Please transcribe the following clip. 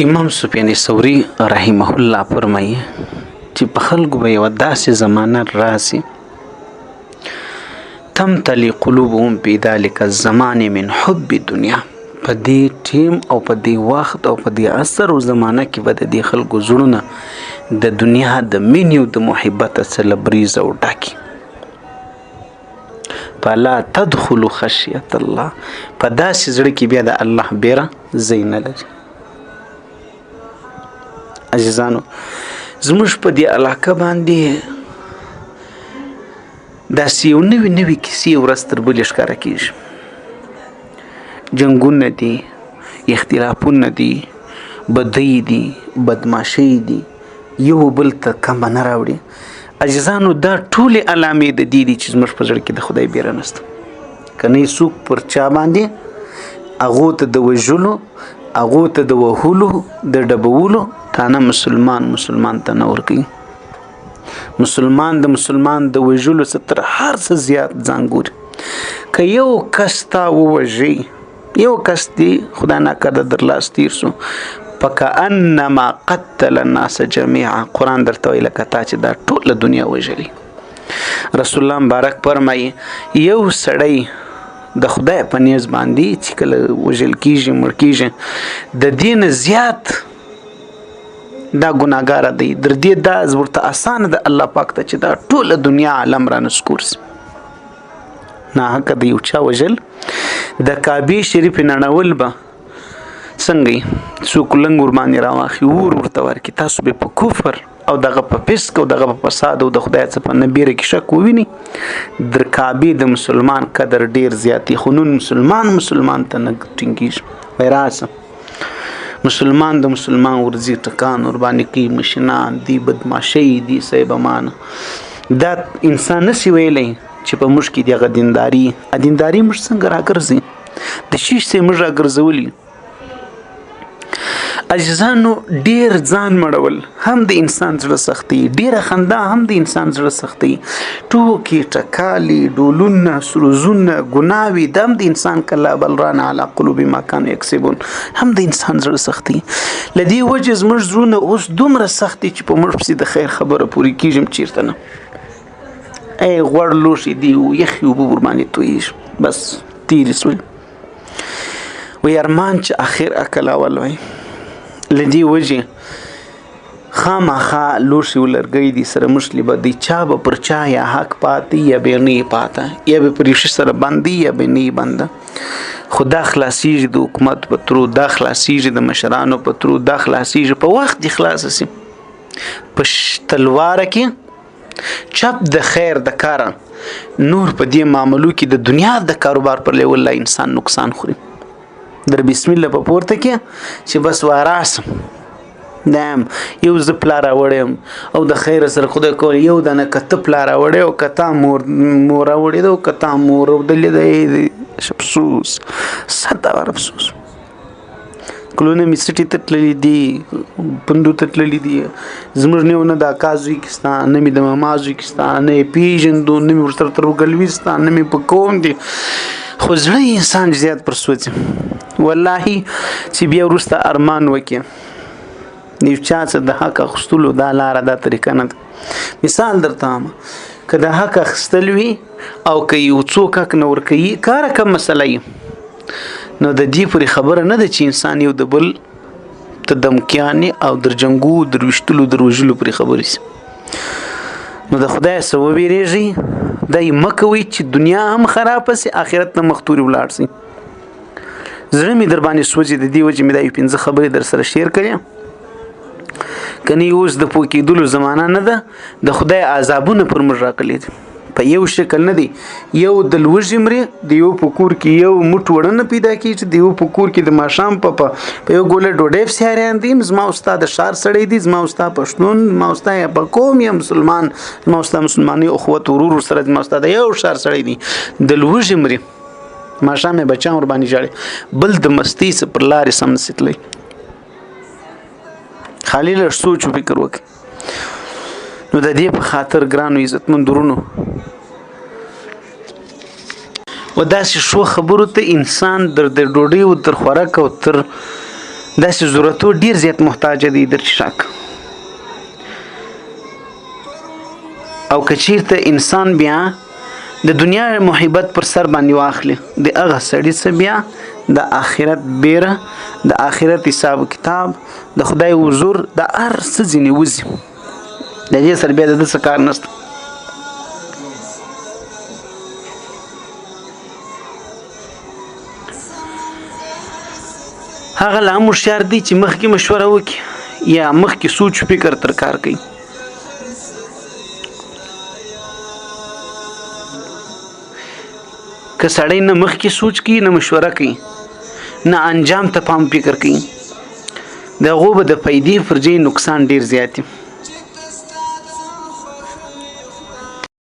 امام سفیان ثوری رحمه الله فرمایي چې په خلکو به یوه داسې زمانه راسي تمتلي قلوبهم في ذلك الزمان من حب دنیا. په دې ټیم او په دې وخت او په دې عصر او زمانه کې به د دې خلکو زړونه د دنیا د مینې او د محبت سره بریز او ډاکي. فلا تدخلوا خشیة الله، په داسې زړه کې بیا د الله بیره ځای نه لري. عزیزانو زموږ په دې علاقه باندې داسې یو نوې کیسې ورځ تر بلې ښکاره کېږي. جنګونه دي، اختلافونه دي، بدۍ دي، بدماشۍ دي، یو بل ته کمه نه راوړي. عزیزانو دا ټولې علامې د دې دي چې زموږ په زړه کې د خدای بیره نشته. که نه څوک پر چا باندې هغو ته د وژلو، هغو ته د وهلو، د ډبولو تانه مسلمان ته نه ورکوي. مسلمان د مسلمان د وژلو څخه تر هر څه زیات ځان ګوري. که یو کس تا ووژي، یو کس دی خدای ناکرده در لاس تیر سو، فکأنما قتل الناس جميعا، قرآن درته وایي لکه تا چې دا ټوله دنیا وژلي. رسول الله مبارک فرمایي یو سړی د خدای په نیز باندې چې کله وژل کېږي، مړ کېږي، د دې نه زیات دا ګناهګاره دی. در دې دا ورته اسانه ده الله پاک ته چې دا ټوله دنیا عالم را نسکور سي. ناحقه د یو چا وژل، د کعبې شریف نړول به څنګه څوک لنګ ورباندې راواخي، اور ورته ورکړي، تاسو به په کفر او دغه په فسق او دغه په فساد او د خدای څخه په نه بیره کې شک وویني. در کعبې د مسلمان قدر ډیر زیاتې، خو نن مسلمان ته نه ټینګېږي. وایي راسه مسلمان د مسلمان ورځي ټکان ورباندې کوي، مشنان دي، بدماشۍ دي، صیبمان. دا انسان نشي ویلی چې په موږ کې دغه دینداري موږ څنګه راګرځي، د شیش سه موږ راګرځولي. عزیزانو ډیر ځان مړول هم د انسان زړه سختي، ډیره خندا هم د انسان زړه سختي، ټوکې ټکالي، ډولونه، سروزونه، ګناوي د هم د انسان کلا بل ران علی قلوب ما كانوا یکسبون هم د انسان زړه سختي. لدی وجه زموږ زړونه اوس دومره سختي چې په موږ پسې د خیر خبره پوری کیږم چیرته نه. ای غوړ لوشي دی او یخي وبو ورمانې تویش بس تیری سول وی ارمان چې اخر اکل اول وای. لدی وجه خامخا لوشي ولرګي دي سره مشلی به دی چا به پر چا یا حق پاتې یا به نه پاته، یا به پرېښ سره باندې یا به نه بنده. خدا خلاصيږي د حکومت په ترو، دا خلاصيږي د مشرانو په ترو، دا خلاصيږي په وخت دی خلاص سي. په تلوار کې چپ د خیر د کار نور په دې معاملو کې د دنیا د کاروبار پر لیول لا انسان نقصان خوري. در بسم الله په پورته کې چې بس واراسم دام یو ز پلار وړم او د خیر سره خدای کول یو د نه کته پلار وړ او کته مور وړې دو کته مور ودلې د افسوس ستا افسوس. کلونه می سټی تتللی دی، پندو تتللی دی، زمر نه د کازوکستان نه می د مازوکستان نه پیژندو نه می ورسره تر ګلويستان نه می په کوم دی. خو زړه انسان زیات پر سوځي والله چې بیا ورسته ارمان وکي نیو چا څه د حق اخستلو دا لار دا طریقه نه. مثال درته که د حق اخستل وي او که یو څوک حق نه ورکوي کار کوم مسله نو د دې پورې خبره نه ده چې انسان یو د بل ته دمکیانې او در جنګو در وشتلو در وژلو پورې خبرې سي. نو د خدای څه وبېرېږي دا یې مه کوئ چې دنیا هم خراب سي آخرت نه مختوري ولاړ سي. زړه مې در باندې سوځي، د دې وجې مې دا یو 5 خبرې در سره شیر کړې. کني اوس د پوکېدلو زمانه نه ده، د خدای عذابونه پر موږ راغلي دي په یو شکل نه دی. یو د لوږې مري، د یو په کور کې یو موټ وړنه پیدا کېږي، د یو په کور کې د ماښام په یو ګوله ډوډۍ پسیاریان دي. زما استاد شار سړی دی، زما استاد پښتون، زما استاد په قوم یا مسلمان، زما استاد مسلمانۍ اخوت ورور سره، زما استاد یو شار سړی دی. د لوږې مري ماښام بچان ور باندې جاړي، بل د مستی څخه پر لارې سم نسیتلی. خالی له سوچ فکر وکړي. نو د دې په خاطر ګرانو عزتمندورونو و داسې شو خبرو ته انسان در ډوډۍ او تر خوراک او تر داسې ضرورتو ډیر زیات محتاج دی درچ شک. او که چیرته انسان بیا د دنیا محبت پر سر باندې واخلي د هغه سړي څه بیا د آخرت بیره د آخرت حساب کتاب د خدای حضور د هر څه ځینې وځي د دې سره بیا د څه کار نشته. هغه لا هم هوښیار دی چې مخکې مشوره وکړي یا مخکې سوچ فکر تر کار کوي. که سړی نه مخکې سوچ کوي نه مشوره کوي نه انجام ته پام فکر کوي د هغو به د فایدې پر ځای نقصان ډیر زیات وي.